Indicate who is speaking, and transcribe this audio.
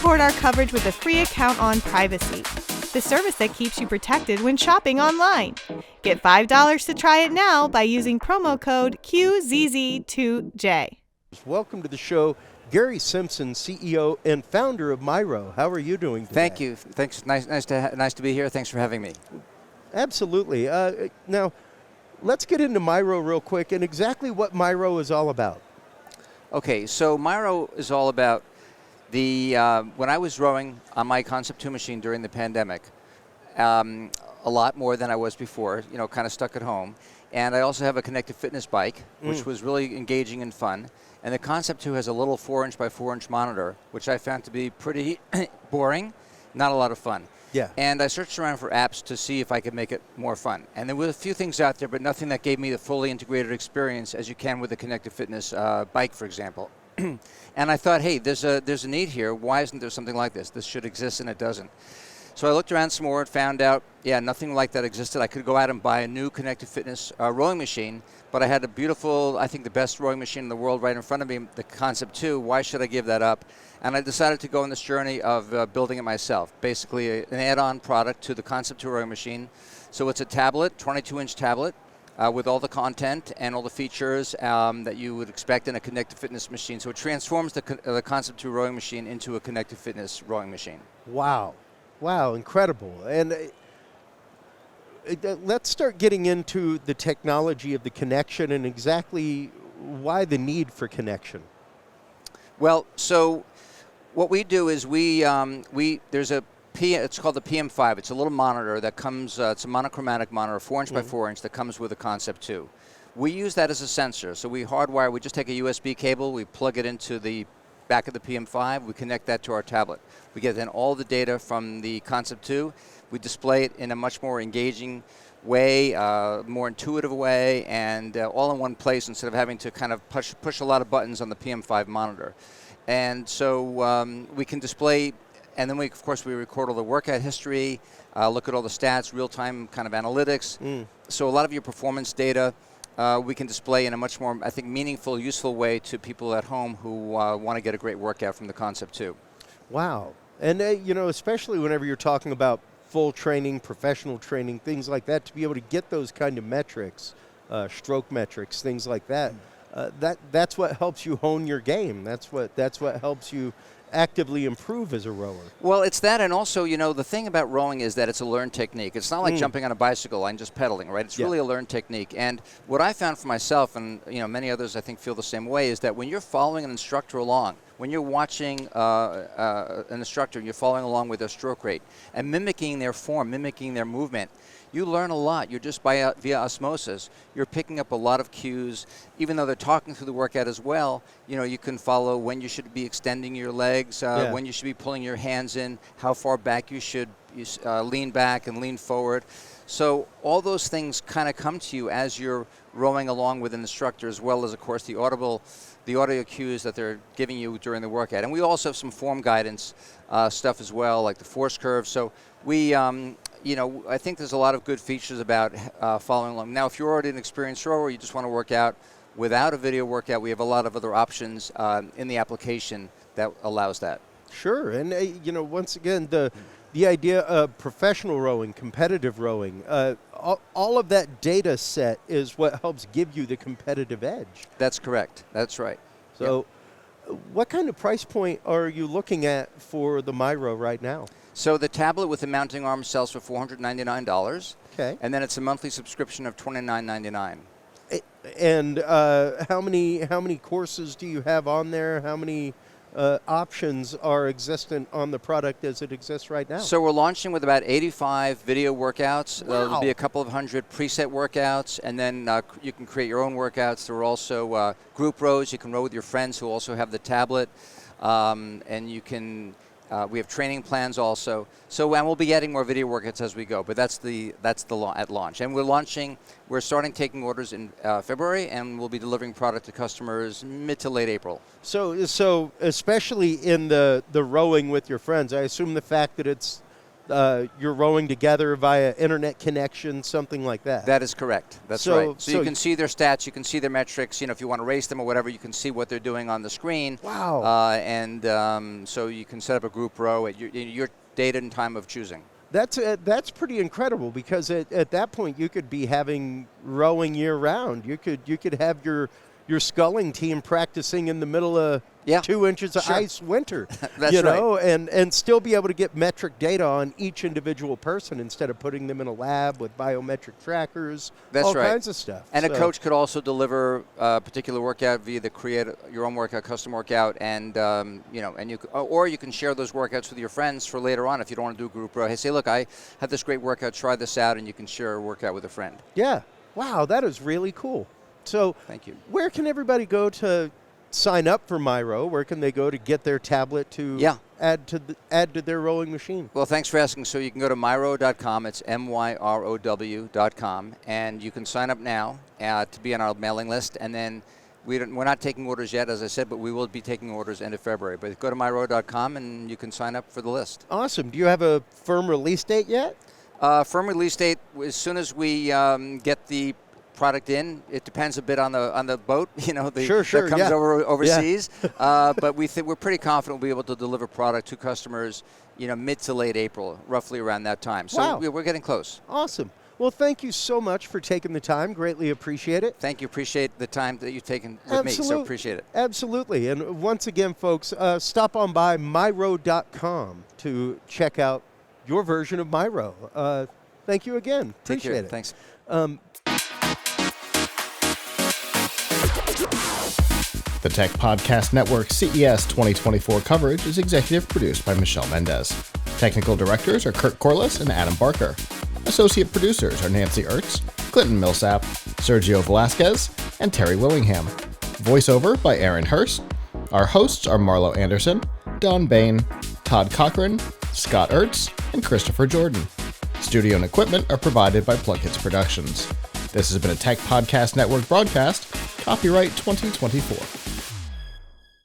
Speaker 1: support our coverage with a free account on Privacy, the service that keeps you protected when shopping online. Get $5 to try it now by using promo code QZZ2J.
Speaker 2: Welcome to the show, Gary Simpson, CEO and founder of Miro. How are you doing today?
Speaker 3: Thank you. Thanks. Nice to be here. Thanks for having me.
Speaker 2: Absolutely. Now, let's get into Miro real quick and exactly what Miro is all about.
Speaker 3: Okay, so Miro is all about when I was rowing on my Concept 2 machine during the pandemic, a lot more than I was before, kind of stuck at home. And I also have a connected fitness bike, which was really engaging and fun. And the Concept 2 has a little 4-inch by 4-inch monitor, which I found to be pretty boring, not a lot of fun.
Speaker 2: Yeah.
Speaker 3: And I searched around for apps to see if I could make it more fun. And there were a few things out there, but nothing that gave me the fully integrated experience as you can with a connected fitness bike, for example. And I thought, hey, there's a need here. Why isn't there something like this? This should exist, and it doesn't. So I looked around some more and found out, nothing like that existed. I could go out and buy a new connected fitness rowing machine, but I had a beautiful, I think the best rowing machine in the world right in front of me, the Concept 2. Why should I give that up? And I decided to go on this journey of building it myself, basically an add-on product to the Concept 2 rowing machine. So it's a tablet, 22-inch tablet, with all the content and all the features that you would expect in a connected fitness machine. So it transforms the Concept 2 rowing machine into a connected fitness rowing machine.
Speaker 2: Wow. Wow, incredible. And let's start getting into the technology of the connection and exactly why the need for connection.
Speaker 3: Well, so what we do is it's called the PM5. It's a little monitor that comes, it's a monochromatic monitor, 4-inch by 4-inch, that comes with a Concept 2. We use that as a sensor. So we just take a USB cable, we plug it into the back of the PM5, we connect that to our tablet. We get then all the data from the Concept 2. We display it in a much more engaging way, more intuitive way, and all in one place instead of having to kind of push a lot of buttons on the PM5 monitor. And so we can display, and then of course we record all the workout history, look at all the stats, real-time kind of analytics. So a lot of your performance data we can display in a much more, I think, meaningful, useful way to people at home who want to get a great workout from the Concept 2.
Speaker 2: Wow. And, especially whenever you're talking about full training, professional training, things like that, to be able to get those kind of metrics, stroke metrics, things like that, that's what helps you hone your game. That's what helps you actively improve as a rower.
Speaker 3: Well, it's that, and also, the thing about rowing is that it's a learned technique. It's not like jumping on a bicycle and just pedaling, right? It's really a learned technique. And what I found for myself, and many others I think feel the same way, is that when you're following an instructor along, when you're watching an instructor and you're following along with their stroke rate and mimicking their form, mimicking their movement, you learn a lot. You're just via osmosis. You're picking up a lot of cues. Even though they're talking through the workout as well, you can follow when you should be extending your legs, when you should be pulling your hands in, how far back you should lean back and lean forward. So all those things kind of come to you as you're rowing along with an instructor, as well as, of course, the audio cues that they're giving you during the workout. And we also have some form guidance stuff as well, like the force curve. So we I think there's a lot of good features about following along. Now, if you're already an experienced rower, you just want to work out without a video workout, we have a lot of other options in the application that allows that.
Speaker 2: Sure, and once again, the idea of professional rowing, competitive rowing, all of that data set is what helps give you the competitive edge.
Speaker 3: That's correct. That's right.
Speaker 2: So what kind of price point are you looking at for the Miro right now?
Speaker 3: So the tablet with the mounting arm sells for $499.
Speaker 2: Okay.
Speaker 3: And then it's a monthly subscription of $29.99.
Speaker 2: And how many courses do you have on there? How many options are existent on the product as it exists right now?
Speaker 3: So we're launching with about 85 video workouts.
Speaker 2: Wow.
Speaker 3: There'll be a couple of hundred preset workouts, and then you can create your own workouts. There are also group rows. You can row with your friends who also have the tablet, and you can. We have training plans also. So, and we'll be adding more video workouts as we go. But that's at launch. And we're starting taking orders in February, and we'll be delivering product to customers mid to late April.
Speaker 2: So especially in the rowing with your friends, I assume the fact that it's you're rowing together via internet connection, something like that.
Speaker 3: That is correct. That's
Speaker 2: So-
Speaker 3: right. So
Speaker 2: so
Speaker 3: you can see their stats, you can see their metrics. If you want to race them or whatever, you can see what they're doing on the screen.
Speaker 2: Wow.
Speaker 3: So you can set up a group row at your date and time of choosing.
Speaker 2: That's pretty incredible, because at that point you could be having rowing year round. You could have your sculling team practicing in the middle of 2 inches of
Speaker 3: Sure.
Speaker 2: ice winter.
Speaker 3: That's
Speaker 2: you know, and still be able to get metric data on each individual person instead of putting them in a lab with biometric trackers.
Speaker 3: That's
Speaker 2: all
Speaker 3: right.
Speaker 2: kinds of stuff.
Speaker 3: And
Speaker 2: So-
Speaker 3: a coach could also deliver a particular workout via the create your own workout, custom workout, and or you can share those workouts with your friends for later on if you don't want to do a group row. Hey, say, look, I have this great workout. Try this out, and you can share a workout with a friend.
Speaker 2: Yeah. Wow, that is really cool. So,
Speaker 3: Thank you.
Speaker 2: where can everybody go to sign up for MyRow? Where can they go to get their tablet to add to their rowing machine?
Speaker 3: Well, thanks for asking. So you can go to myrow.com. It's myrow.com, and you can sign up now to be on our mailing list. And then we're not taking orders yet, as I said, but we will be taking orders end of February. But go to myrow.com, and you can sign up for the list.
Speaker 2: Awesome. Do you have a firm release date yet?
Speaker 3: Firm release date as soon as we get the product in. It depends a bit on the boat, that comes overseas. But we're pretty confident we'll be able to deliver product to customers, mid to late April, roughly around that time. So
Speaker 2: Wow.
Speaker 3: we're getting close.
Speaker 2: Awesome. Well, thank you so much for taking the time. Greatly appreciate it.
Speaker 3: Thank you. Appreciate the time that you've taken with me. So appreciate it.
Speaker 2: Absolutely. And once again, folks, stop on by myrow.com to check out your version of MyRow. Thank you again.
Speaker 3: Take
Speaker 2: Appreciate
Speaker 3: care.
Speaker 2: it.
Speaker 3: Thanks.
Speaker 4: The Tech Podcast Network CES 2024 coverage is executive produced by Michelle Mendez. Technical directors are Kurt Corliss and Adam Barker. Associate producers are Nancy Ertz, Clinton Millsap, Sergio Velasquez, and Terry Willingham. Voiceover by Aaron Hurst. Our hosts are Marlo Anderson, Don Bain, Todd Cochran, Scott Ertz, and Christopher Jordan. Studio and equipment are provided by Plug Hits Productions. This has been a Tech Podcast Network broadcast. Copyright 2024.